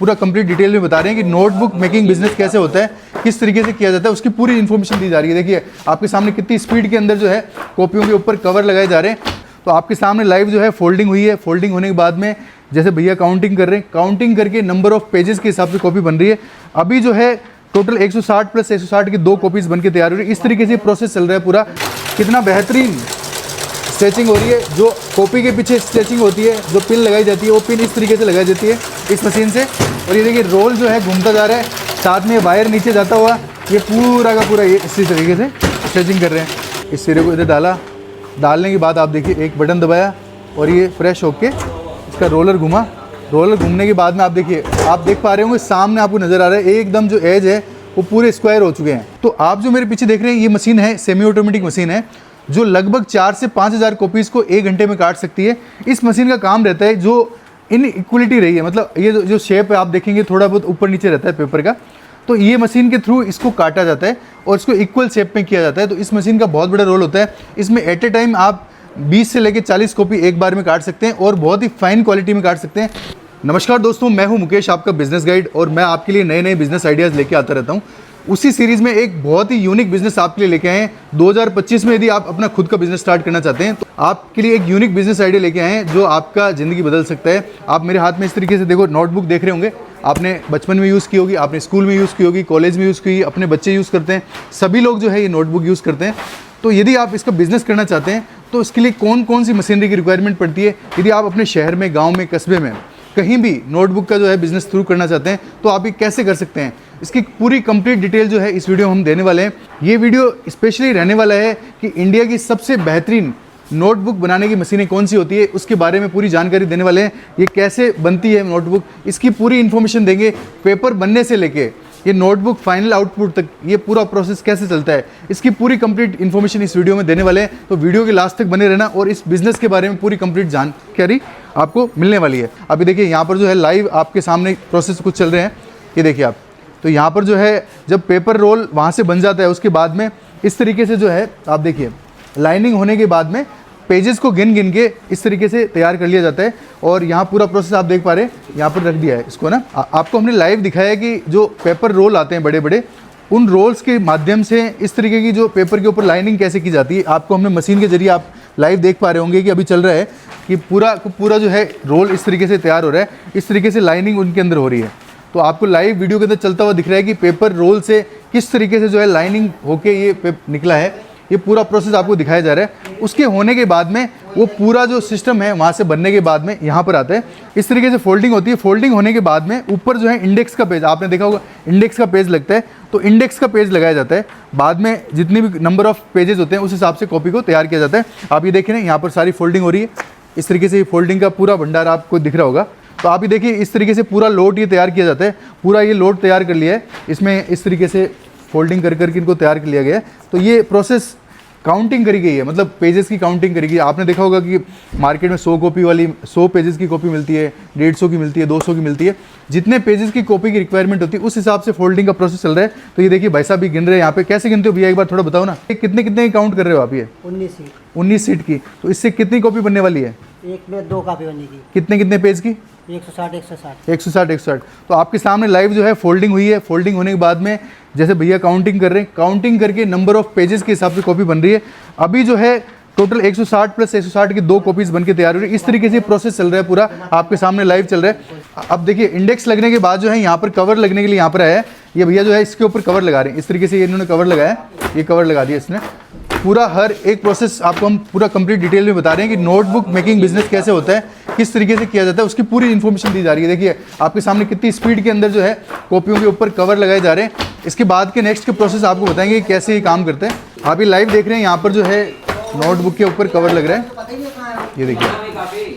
पूरा complete detail में बता रहे हैं कि नोटबुक मेकिंग बिजनेस कैसे होता है, किस तरीके से किया जाता है, उसकी पूरी इन्फॉर्मेशन दी जा रही है। देखिए आपके सामने कितनी स्पीड के अंदर जो है कॉपियों के ऊपर कवर लगाए जा रहे हैं। तो आपके सामने लाइव जो है फोल्डिंग हुई है। फोल्डिंग होने के बाद में जैसे भैया काउंटिंग कर रहे हैं, काउंटिंग करके नंबर ऑफ पेजेस के हिसाब से कॉपी बन रही है। अभी जो है टोटल 160 प्लस 160 की 2 कॉपीज़ बन के तैयार हो रही है। इस तरीके से प्रोसेस चल रहा है पूरा। कितना बेहतरीन स्ट्रेचिंग हो रही है। जो कॉपी के पीछे स्ट्रेचिंग होती है, जो पिन लगाई जाती है, वो पिन इस तरीके से लगाई जाती है इस मशीन से। और ये देखिए रोल जो है घूमता जा रहा है, साथ में वायर नीचे जाता हुआ ये पूरा का पूरा ये इसी तरीके से स्ट्रेचिंग कर रहे हैं। इस सिरे को इधर डाला, डालने के बाद आप देखिए एक बटन दबाया और ये फ्रेश होके इसका रोलर घुमा। रोलर घूमने के बाद में आप देखिए, आप देख पा रहे होंगे सामने आपको नज़र आ रहा है एकदम जो एज है वो पूरे स्क्वायर हो चुके हैं। तो आप जो मेरे पीछे देख रहे हैं ये मशीन है, सेमी ऑटोमेटिक मशीन है जो लगभग 4 से 5,000 कॉपीज़ को 1 घंटे में काट सकती है। इस मशीन का काम रहता है जो इनइक्वलिटी रही है, मतलब ये जो शेप है आप देखेंगे थोड़ा बहुत ऊपर नीचे रहता है पेपर का, तो ये मशीन के थ्रू इसको काटा जाता है और इसको इक्वल शेप में किया जाता है। तो इस मशीन का बहुत बड़ा रोल होता है। इसमें एट ए टाइम आप 20 से लेकर 40 कॉपी एक बार में काट सकते हैं और बहुत ही फाइन क्वालिटी में काट सकते हैं। नमस्कार दोस्तों, मैं हूं मुकेश, आपका बिजनेस गाइड, और मैं आपके लिए नए नए बिजनेस आइडियाज़ लेके आता रहता हूं। उसी सीरीज़ में एक बहुत ही यूनिक बिजनेस आपके लिए लेके आए हैं। 2025 में यदि आप अपना खुद का बिजनेस स्टार्ट करना चाहते हैं तो आपके लिए एक यूनिक बिजनेस आइडिया लेके आए हैं जो आपका ज़िंदगी बदल सकता है। आप मेरे हाथ में इस तरीके से देखो नोटबुक देख रहे होंगे, आपने बचपन में यूज़ की होगी, आपने स्कूल में यूज़ की होगी, कॉलेज में यूज़ की, अपने बच्चे यूज़ करते हैं, सभी लोग जो है ये नोटबुक यूज़ करते हैं। तो यदि आप इसका बिजनेस करना चाहते हैं तो इसके लिए कौन कौन सी मशीनरी की रिक्वायरमेंट पड़ती है, यदि आप अपने शहर में, गाँव में, कस्बे में कहीं भी नोटबुक का जो है बिजनेस शुरू करना चाहते हैं तो आप ये कैसे कर सकते हैं, इसकी पूरी कंप्लीट डिटेल जो है इस वीडियो में हम देने वाले हैं। ये वीडियो स्पेशली रहने वाला है कि इंडिया की सबसे बेहतरीन नोटबुक बनाने की मशीनें कौन सी होती है उसके बारे में पूरी जानकारी देने वाले हैं। ये कैसे बनती है नोटबुक, इसकी पूरी इन्फॉर्मेशन देंगे। पेपर बनने से लेके ये नोटबुक फाइनल आउटपुट तक ये पूरा प्रोसेस कैसे चलता है, इसकी पूरी कंप्लीट इन्फॉर्मेशन इस वीडियो में देने वाले हैं। तो वीडियो के लास्ट तक बने रहना और इस बिज़नेस के बारे में पूरी कंप्लीट जानकारी आपको मिलने वाली है। अभी देखिए यहाँ पर जो है लाइव आपके सामने प्रोसेस कुछ चल रहे हैं, ये देखिए आप। तो यहाँ पर जो है जब पेपर रोल वहाँ से बन जाता है उसके बाद में इस तरीके से जो है आप देखिए लाइनिंग होने के बाद में पेजेस को गिन गिन के इस तरीके से तैयार कर लिया जाता है। और यहाँ पूरा प्रोसेस आप देख पा रहे हैं, यहाँ पर रख दिया है इसको ना। आपको हमने लाइव दिखाया है कि जो पेपर रोल आते हैं बड़े बड़े, उन रोल्स के माध्यम से इस तरीके की जो पेपर के ऊपर लाइनिंग कैसे की जाती है आपको हमने मशीन के जरिए आप लाइव देख पा रहे होंगे कि अभी चल रहा है कि पूरा जो है रोल इस तरीके से तैयार हो रहा है, इस तरीके से लाइनिंग उनके अंदर हो रही है। तो आपको लाइव वीडियो के अंदर चलता हुआ दिख रहा है कि पेपर रोल से किस तरीके से जो है लाइनिंग होके ये निकला है। ये पूरा प्रोसेस आपको दिखाया जा रहा है। उसके होने के बाद में वो पूरा जो सिस्टम है वहाँ से बनने के बाद में यहाँ पर आता है, इस तरीके से फोल्डिंग होती है। फोल्डिंग होने के बाद में ऊपर जो है इंडेक्स का पेज, आपने देखा होगा इंडेक्स का पेज लगता है, तो इंडेक्स का पेज लगाया जाता है। बाद में जितनी भी नंबर ऑफ पेजेस होते हैं उस हिसाब से कॉपी को तैयार किया जाता है। आप ये देखें ना, यहाँ पर सारी फोल्डिंग हो रही है, इस तरीके से ये फोल्डिंग का पूरा भंडार आपको दिख रहा होगा। तो आप ये देखिए इस तरीके से पूरा लोड ये तैयार किया जाता है। पूरा ये लोड तैयार कर लिया है, इसमें इस तरीके से फोल्डिंग कर करके इनको तैयार कर लिया गया है। तो ये प्रोसेस काउंटिंग करी गई है, मतलब पेजेस की काउंटिंग करी गई है। आपने देखा होगा कि मार्केट में 100 कॉपी वाली 100 पेजेस की कॉपी मिलती है, 150 की मिलती है, 200 की मिलती है। जितने पेजेस की कॉपी की रिक्वायरमेंट होती है उस हिसाब से फोल्डिंग का प्रोसेस चल रहा है। तो ये देखिए भाई साहब भी गिन रहे हैं यहाँ पे। कैसे गिनते हो भैया, एक बार थोड़ा बताओ ना। कितने की काउंट कर रहे हो आप? ये 19 सीट की। तो इससे कितनी कॉपी बनने वाली है? एक में 2 कॉपी बनेगी। कितने पेज की? 160। तो आपके सामने लाइव जो है फोल्डिंग हुई है। फोल्डिंग होने के बाद में जैसे भैया काउंटिंग कर रहे हैं, काउंटिंग करके नंबर ऑफ पेजेस के हिसाब से कॉपी बन रही है। अभी जो है टोटल 160 प्लस 160 की 2 कॉपीज़ बन के तैयार हो रही है। इस तरीके से प्रोसेस चल रहा है पूरा, आपके सामने लाइव चल रहा है। अब देखिए इंडेक्स लगने के बाद जो है यहाँ पर कवर लगने के लिए यहाँ पर आया है। ये भैया जो है इसके ऊपर कवर लगा रहे हैं, इस तरीके से इन्होंने कवर लगाया, ये कवर लगा दिया इसने। पूरा हर एक प्रोसेस आपको हम पूरा कंप्लीट डिटेल में बता रहे हैं कि नोटबुक मेकिंग बिजनेस कैसे होता है, किस तरीके से किया जाता है, उसकी पूरी इन्फॉर्मेशन दी जा रही है। देखिए आपके सामने कितनी स्पीड के अंदर जो है कॉपियों के ऊपर कवर लगाए जा रहे हैं। इसके बाद के नेक्स्ट के प्रोसेस आपको बताएंगे कि कैसे ये काम करते हैं। आप ये लाइव देख रहे हैं, यहाँ पर जो है नोटबुक के ऊपर कवर लग रहा है, ये देखिए।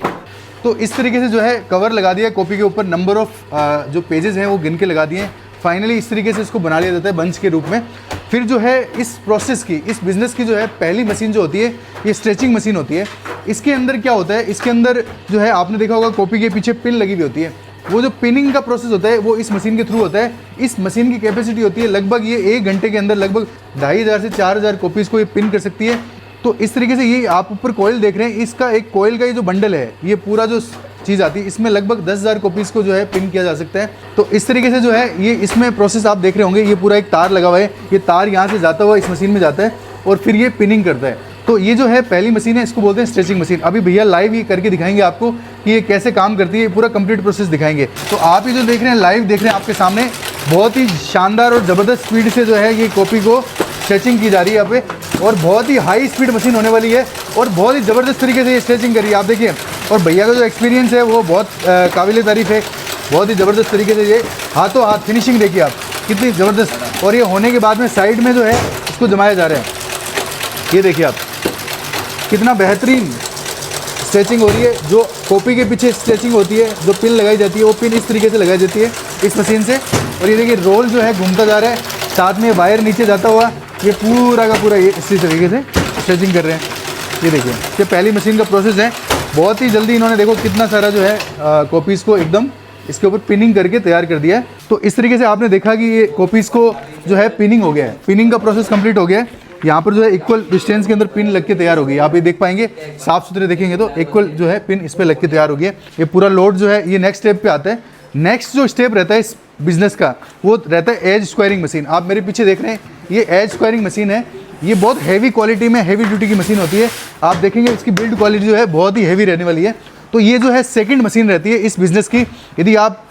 तो इस तरीके से जो है कवर लगा दिया कॉपी के ऊपर, नंबर ऑफ जो पेजेस हैं वो गिन के लगा दिए हैं। फाइनली इस तरीके से इसको बना लिया जाता है बंच के रूप में। फिर जो है इस प्रोसेस की, इस बिज़नेस की जो है पहली मशीन जो होती है ये स्ट्रेचिंग मशीन होती है। इसके अंदर क्या होता है, इसके अंदर जो है आपने देखा होगा कॉपी के पीछे पिन लगी हुई होती है। वो जो पिनिंग का प्रोसेस होता है वो इस मशीन के थ्रू होता है। इस मशीन की कैपेसिटी होती है लगभग ये 1 घंटे के अंदर लगभग 2500 से 4000 कॉपीज़ को ये पिन कर सकती है। तो इस तरीके से ये आप ऊपर कोयल देख रहे हैं, इसका एक कोयल का ये जो बंडल है, ये पूरा जो चीज़ आती है, इसमें लगभग 10,000 कॉपीज़ को जो है पिन किया जा सकता है। तो इस तरीके से जो है ये इसमें प्रोसेस आप देख रहे होंगे, ये पूरा एक तार लगा हुआ है, ये तार यहाँ से जाता हुआ इस मशीन में जाता है और फिर ये पिनिंग करता है। तो ये जो है पहली मशीन है, इसको बोलते हैं स्ट्रेचिंग मशीन। अभी भैया लाइव ये करके दिखाएंगे आपको कि ये कैसे काम करती है, पूरा कंप्लीट प्रोसेस दिखाएंगे। तो आप ये जो देख रहे हैं लाइव देख रहे हैं आपके सामने, बहुत ही शानदार और ज़बरदस्त स्पीड से जो है ये कॉपी को स्ट्रेचिंग की जा रही है यहाँ पे, और बहुत ही हाई स्पीड मशीन होने वाली है और बहुत ही ज़बरदस्त तरीके से ये स्ट्रेचिंग करी है आप देखिए। और भैया का जो एक्सपीरियंस है वो बहुत काबिल तारीफ़ है, बहुत ही ज़बरदस्त तरीके से ये हाथों हाथ फिनिशिंग देखिए आप कितनी ज़बरदस्त। और ये होने के बाद में साइड में जो है इसको जमाया जा रहा है, ये देखिए आप कितना बेहतरीन स्ट्रेचिंग हो रही है। जो कॉपी के पीछे स्ट्रेचिंग होती है, जो पिन लगाई जाती है वो पिन इस तरीके से लगाई जाती है इस मशीन से। और ये देखिए रोल जो है घूमता जा रहा है, साथ में वायर नीचे जाता हुआ ये पूरा का पूरा ये इसी तरीके से स्ट्रेचिंग कर रहे हैं। ये देखिए ये पहली मशीन का प्रोसेस है, बहुत ही जल्दी इन्होंने देखो कितना सारा जो है कॉपीज़ को एकदम इसके ऊपर पिनिंग करके तैयार कर दिया है। तो इस तरीके से आपने देखा कि ये कॉपीज़ को जो है पिनिंग हो गया है, पिनिंग का प्रोसेस कंप्लीट हो गया है। यहाँ पर जो है इक्वल डिस्टेंस के अंदर पिन लग के तैयार हो गई, आप ये देख पाएंगे, साफ सुथरे देखेंगे तो इक्वल जो है पिन इस पर लग के तैयार हो गया। ये पूरा लोड जो है ये नेक्स्ट स्टेप पे आता है। नेक्स्ट जो स्टेप रहता है इस बिज़नेस का वो रहता है एज स्क्वायरिंग मशीन। आप मेरे पीछे देख रहे हैं ये एज स्क्वायरिंग मशीन है, ये बहुत हैवी क्वालिटी में हैवी ड्यूटी की मशीन होती है। आप देखेंगे इसकी बिल्ड क्वालिटी जो है बहुत ही हैवी रहने वाली है। तो ये जो है सेकंड मशीन रहती है इस बिज़नेस की। यदि आप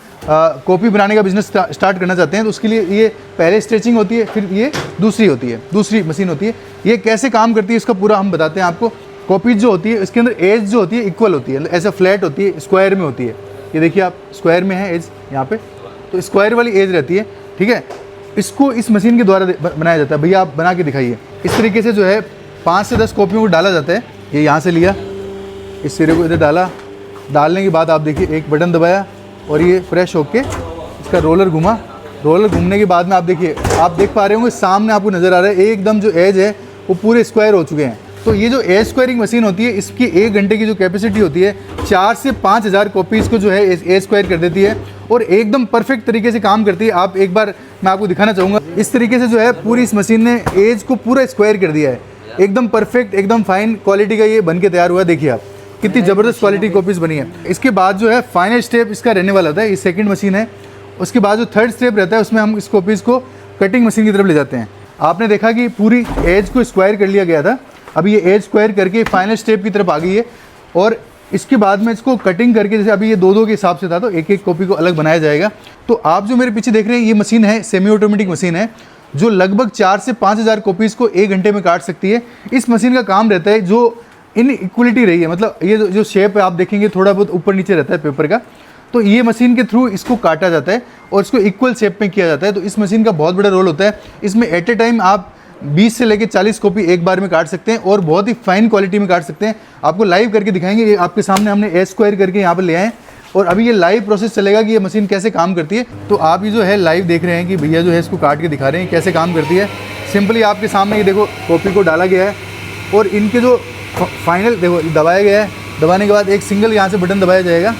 कॉपी बनाने का बिज़नेस स्टार्ट करना चाहते हैं तो उसके लिए ये पहले स्ट्रेचिंग होती है, फिर ये दूसरी होती है, दूसरी मशीन होती है। ये कैसे काम करती है इसका पूरा हम बताते हैं आपको। कॉपीज जो होती है इसके अंदर एज जो होती है इक्वल होती है, ऐसा फ्लैट होती है, स्क्वायर में होती है। ये देखिए आप स्क्वायर में है एज यहाँ पे, तो स्क्वायर वाली एज रहती है, ठीक है। इसको इस मशीन के द्वारा बनाया जाता है। भैया आप बना के दिखाइए। इस तरीके से जो है 5 से 10 कॉपियों को डाला जाता है। ये यहाँ से लिया, इस सिरे को इधर डाला, डालने के बाद आप देखिए एक बटन दबाया और ये फ्रेश होके इसका रोलर घुमा। रोलर घूमने के बाद में आप देखिए, आप देख पा रहे होंगे सामने आपको नज़र आ रहा है एकदम जो एज है वो पूरे स्क्वायर हो चुके हैं। तो ये जो एज स्क्वायरिंग मशीन होती है इसकी 1 घंटे की जो कैपेसिटी होती है 4 से 5,000 कॉपीज़ को जो है एज स्क्वायर कर देती है और एकदम परफेक्ट तरीके से काम करती है। आप एक बार मैं आपको दिखाना चाहूँगा, इस तरीके से जो है पूरी इस मशीन ने एज को पूरा स्क्वायर कर दिया है, एकदम परफेक्ट, एकदम फाइन क्वालिटी का ये बन के तैयार हुआ है। देखिए आप कितनी ज़बरदस्त क्वालिटी कॉपीज़ बनी है। इसके बाद जो है फाइनल स्टेप इसका रहने वाला था, ये सेकंड मशीन है। उसके बाद जो थर्ड स्टेप रहता है उसमें हम इस कॉपीज़ को कटिंग मशीन की तरफ ले जाते हैं। आपने देखा कि पूरी एज को स्क्वायर कर लिया गया था, अभी ये एज स्क्वायर करके फाइनल स्टेप की तरफ आ गई है। और इसके बाद में इसको कटिंग करके, जैसे अभी ये 2-2 के हिसाब से था तो एक एक कॉपी को अलग बनाया जाएगा। तो आप जो मेरे पीछे देख रहे हैं ये मशीन है, सेमी ऑटोमेटिक मशीन है, जो लगभग 4 से 5,000 कॉपीज़ को 1 घंटे में काट सकती है। इस मशीन का काम रहता है जो इन इक्वलिटी रही है, मतलब ये जो शेप है आप देखेंगे थोड़ा बहुत ऊपर नीचे रहता है पेपर का, तो ये मशीन के थ्रू इसको काटा जाता है और इसको इक्वल शेप में किया जाता है। तो इस मशीन का बहुत बड़ा रोल होता है। इसमें एट ए टाइम आप 20 से लेकर 40 कॉपी एक बार में काट सकते हैं और बहुत ही फाइन क्वालिटी में काट सकते हैं। आपको लाइव करके दिखाएंगे, ये आपके सामने हमने एज स्क्वायर करके यहाँ पर ले आए और अभी ये लाइव प्रोसेस चलेगा कि ये मशीन कैसे काम करती है। तो आप ये जो है लाइव देख रहे हैं कि भैया जो है इसको काट के दिखा रहे हैं कैसे काम करती है। सिंपली आपके सामने ये देखो कॉपी को डाला गया है और इनके जो फाइनल देखो दबाया गया है, दबाने के बाद एक सिंगल यहाँ से बटन दबाया जाएगा।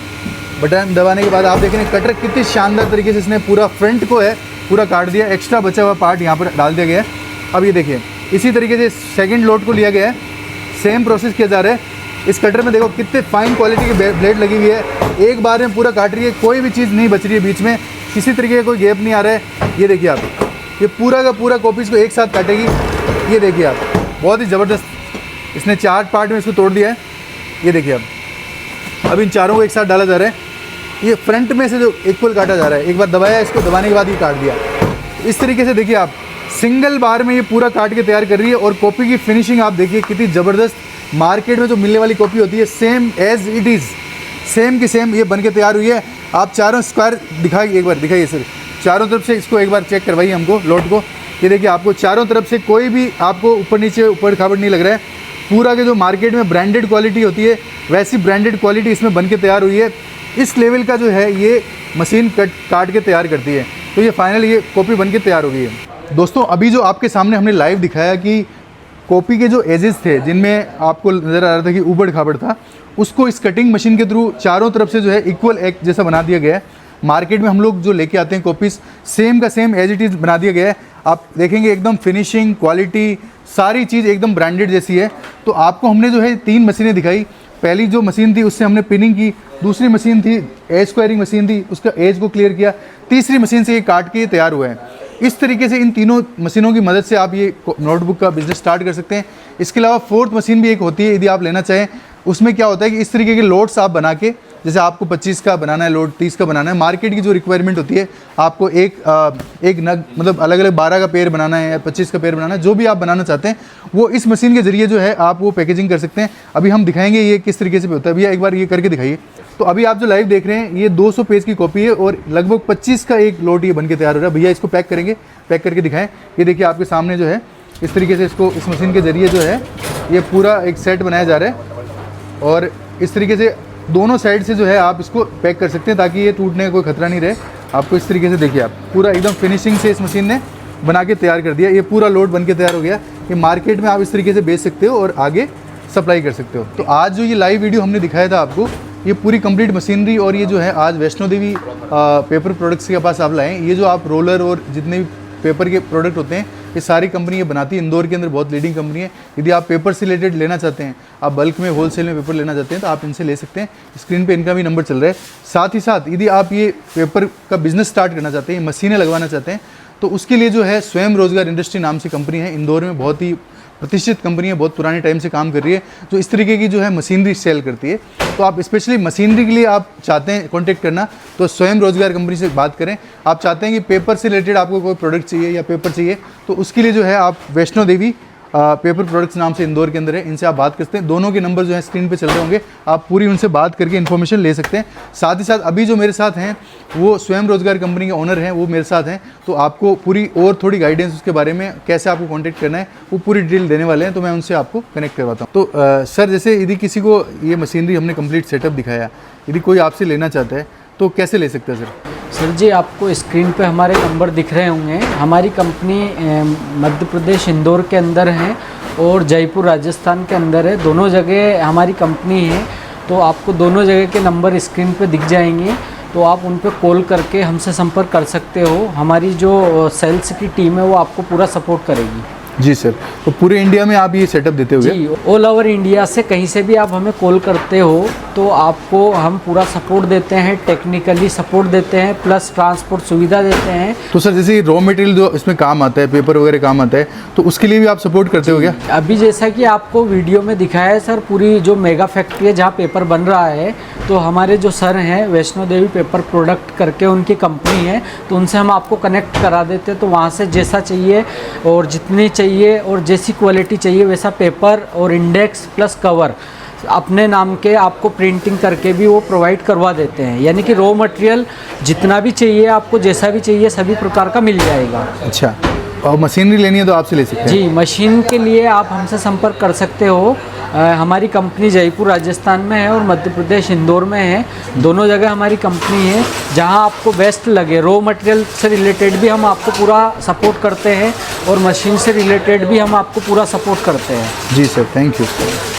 बटन दबाने के बाद आप देख रहे हैं कटर कितने शानदार तरीके से इसने पूरा फ्रंट को है पूरा काट दिया, एक्स्ट्रा बचा हुआ पार्ट यहाँ पर डाल दिया गया है। अब ये देखिए इसी तरीके से सेकंड लोड को लिया गया है, सेम प्रोसेस किया जा रहा है। इस कटर में देखो कितने फाइन क्वालिटी की ब्लेड लगी हुई है, एक बार में पूरा काट रही है, कोई भी चीज़ नहीं बच रही है बीच में, किसी तरीके का कोई गैप नहीं आ रहा है। ये देखिए आप, ये पूरा का पूरा कॉपीज़ को एक साथ काटेगी। ये देखिए आप, बहुत ही ज़बरदस्त, इसने 4 पार्ट में इसको तोड़ दिया है। ये देखिए अब इन चारों को एक साथ डाला जा रहा है। ये फ्रंट में से जो इक्वल काटा जा रहा है, एक बार दबाया, इसको दबाने के बाद ये काट दिया। इस तरीके से देखिए आप सिंगल बार में ये पूरा काट के तैयार कर रही है। और कॉपी की फिनिशिंग आप देखिए कितनी ज़बरदस्त, मार्केट में जो मिलने वाली कॉपी होती है same as it is, same की सेम ये बन के तैयार हुई है। आप चारों स्क्वायर दिखाइए, एक बार दिखाइए सर, चारों तरफ से इसको एक बार चेक करवाइए हमको लोड को। ये देखिए आपको चारों तरफ से कोई भी आपको ऊपर नीचे ऊपर खाबड़ नहीं लग रहा है। पूरा के जो मार्केट में ब्रांडेड क्वालिटी होती है वैसी ब्रांडेड क्वालिटी इसमें बन के तैयार हुई है। इस लेवल का जो है ये मशीन काट के तैयार करती है। तो ये फाइनल ये कॉपी बन के तैयार हो गई है। दोस्तों अभी जो आपके सामने हमने लाइव दिखाया कि कॉपी के जो एजेस थे जिनमें आपको नज़र आ रहा था कि ऊबड़ खाबड़ था, उसको इस कटिंग मशीन के थ्रू चारों तरफ से जो है इक्वल एक जैसा बना दिया गया है। मार्केट में हम लोग जो लेके आते हैं कॉपीज़ सेम का सेम एज इट इज़ बना दिया गया है। आप देखेंगे एकदम फिनिशिंग क्वालिटी सारी चीज़ एकदम ब्रांडेड जैसी है। तो आपको हमने जो है 3 मशीनें दिखाई, पहली जो मशीन थी उससे हमने पिनिंग की, दूसरी मशीन थी एज स्क्वायरिंग मशीन थी, उसका एज को क्लियर किया, तीसरी मशीन से ये काट के ये तैयार हुआ है। इस तरीके से इन तीनों मशीनों की मदद से आप ये नोटबुक का बिज़नेस स्टार्ट कर सकते हैं। इसके अलावा फोर्थ मशीन भी एक होती है, यदि आप लेना चाहें। उसमें क्या होता है कि इस तरीके के लोड्स आप बना के, जैसे आपको 25 का बनाना है लोड, 30 का बनाना है, मार्केट की जो रिक्वायरमेंट होती है, आपको एक नग मतलब अलग अलग 12 का पेयर बनाना है या 25 का पेयर बनाना है, जो भी आप बनाना चाहते हैं वो इस मशीन के ज़रिए जो है आप वो पैकेजिंग कर सकते हैं। अभी हम दिखाएंगे ये किस तरीके से होता है। भैया एक बार ये करके दिखाइए। तो अभी आप जो लाइव देख रहे हैं ये 200 पेज की कॉपी है और लगभग 25 का एक लोड ये बन के तैयार हो रहा है। भैया इसको पैक करेंगे, पैक करके दिखाएं। ये देखिए आपके सामने जो है इस तरीके से इसको इस मशीन के ज़रिए जो है ये पूरा एक सेट बनाया जा रहा है और इस तरीके से दोनों साइड से जो है आप इसको पैक कर सकते हैं ताकि ये टूटने का कोई खतरा नहीं रहे। आपको इस तरीके से देखिए आप पूरा एकदम फिनिशिंग से इस मशीन ने बना के तैयार कर दिया। ये पूरा लोड बन के तैयार हो गया। ये मार्केट में आप इस तरीके से बेच सकते हो और आगे सप्लाई कर सकते हो। तो आज जो ये लाइव वीडियो हमने दिखाया था आपको, ये पूरी कंप्लीट मशीनरी और ये जो है आज वैष्णो देवी पेपर प्रोडक्ट्स के पास आप लाएँ। ये जो आप रोलर और जितने भी पेपर के प्रोडक्ट होते हैं ये सारी कंपनी ये बनाती है। इंदौर के अंदर बहुत लीडिंग कंपनी है। यदि आप पेपर से रिलेटेड लेना चाहते हैं, आप बल्क में होलसेल में पेपर लेना चाहते हैं तो आप इनसे ले सकते हैं। स्क्रीन पे इनका भी नंबर चल रहा है। साथ ही साथ यदि आप ये पेपर का बिजनेस स्टार्ट करना चाहते हैं, मशीनें लगवाना चाहते हैं, तो उसके लिए जो है स्वयं रोजगार इंडस्ट्री नाम से कंपनी है, इंदौर में बहुत ही प्रतिष्ठित कंपनी है, बहुत पुराने टाइम से काम कर रही है, जो इस तरीके की जो है मशीनरी सेल करती है। तो आप स्पेशली मशीनरी के लिए आप चाहते हैं कॉन्टेक्ट करना तो स्वयं रोजगार कंपनी से बात करें। आप चाहते हैं कि पेपर से रिलेटेड आपको कोई प्रोडक्ट चाहिए या पेपर चाहिए तो उसके लिए जो है आप वैष्णो देवी पेपर प्रोडक्ट्स नाम से इंदौर के अंदर है, इनसे आप बात कर सकते हैं। दोनों के नंबर जो है स्क्रीन पे चल रहे होंगे, आप पूरी उनसे बात करके इन्फॉर्मेशन ले सकते हैं। साथ ही साथ अभी जो मेरे साथ हैं वो स्वयं रोजगार कंपनी के ओनर हैं, वो मेरे साथ हैं, तो आपको पूरी और थोड़ी गाइडेंस उसके बारे में कैसे आपको कॉन्टैक्ट करना है वो पूरी डिटेल देने वाले हैं। तो मैं उनसे आपको कनेक्ट करवाता हूँ। तो सर जैसे यदि किसी को ये मशीनरी हमने कंप्लीट सेटअप दिखाया, यदि कोई आपसे लेना चाहता है तो कैसे ले सकता है सर? सर जी आपको स्क्रीन पे हमारे नंबर दिख रहे होंगे। हमारी कंपनी मध्य प्रदेश इंदौर के अंदर है और जयपुर राजस्थान के अंदर है। दोनों जगह हमारी कंपनी है, तो आपको दोनों जगह के नंबर स्क्रीन पे दिख जाएंगे, तो आप उन पर कॉल करके हमसे संपर्क कर सकते हो। हमारी जो सेल्स की टीम है वो आपको पूरा सपोर्ट करेगी। जी सर, तो पूरे इंडिया में आप ये सेटअप देते हो? जी, ऑल ओवर इंडिया से कहीं से भी आप हमें कॉल करते हो तो आपको हम पूरा सपोर्ट देते हैं, टेक्निकली सपोर्ट देते हैं, प्लस ट्रांसपोर्ट सुविधा देते हैं। तो सर जैसे रॉ मटेरियल जो इसमें काम आता है, पेपर वगैरह काम आता है, तो उसके लिए भी आप सपोर्ट करते हो क्या? अभी जैसा कि आपको वीडियो में दिखाया है सर, पूरी जो मेगा फैक्ट्री है जहाँ पेपर बन रहा है, तो हमारे जो सर हैं वैष्णो देवी पेपर प्रोडक्ट करके उनकी कंपनी है, तो उनसे हम आपको कनेक्ट करा देते हैं। तो वहाँ से जैसा चाहिए और जितनी चाहिए और जैसी क्वालिटी चाहिए वैसा पेपर और इंडेक्स प्लस कवर अपने नाम के आपको प्रिंटिंग करके भी वो प्रोवाइड करवा देते हैं। यानी कि रॉ मटेरियल जितना भी चाहिए आपको, जैसा भी चाहिए, सभी प्रकार का मिल जाएगा। अच्छा, और मशीनरी लेनी है तो आपसे ले सकते हैं? जी, मशीन के लिए आप हमसे संपर्क कर सकते हो। हमारी कंपनी जयपुर राजस्थान में है और मध्य प्रदेश इंदौर में है। दोनों जगह हमारी कंपनी है, जहां आपको बेस्ट लगे। रॉ मटेरियल से रिलेटेड भी हम आपको पूरा सपोर्ट करते हैं और मशीन से रिलेटेड भी हम आपको पूरा सपोर्ट करते हैं। जी सर, थैंक यू।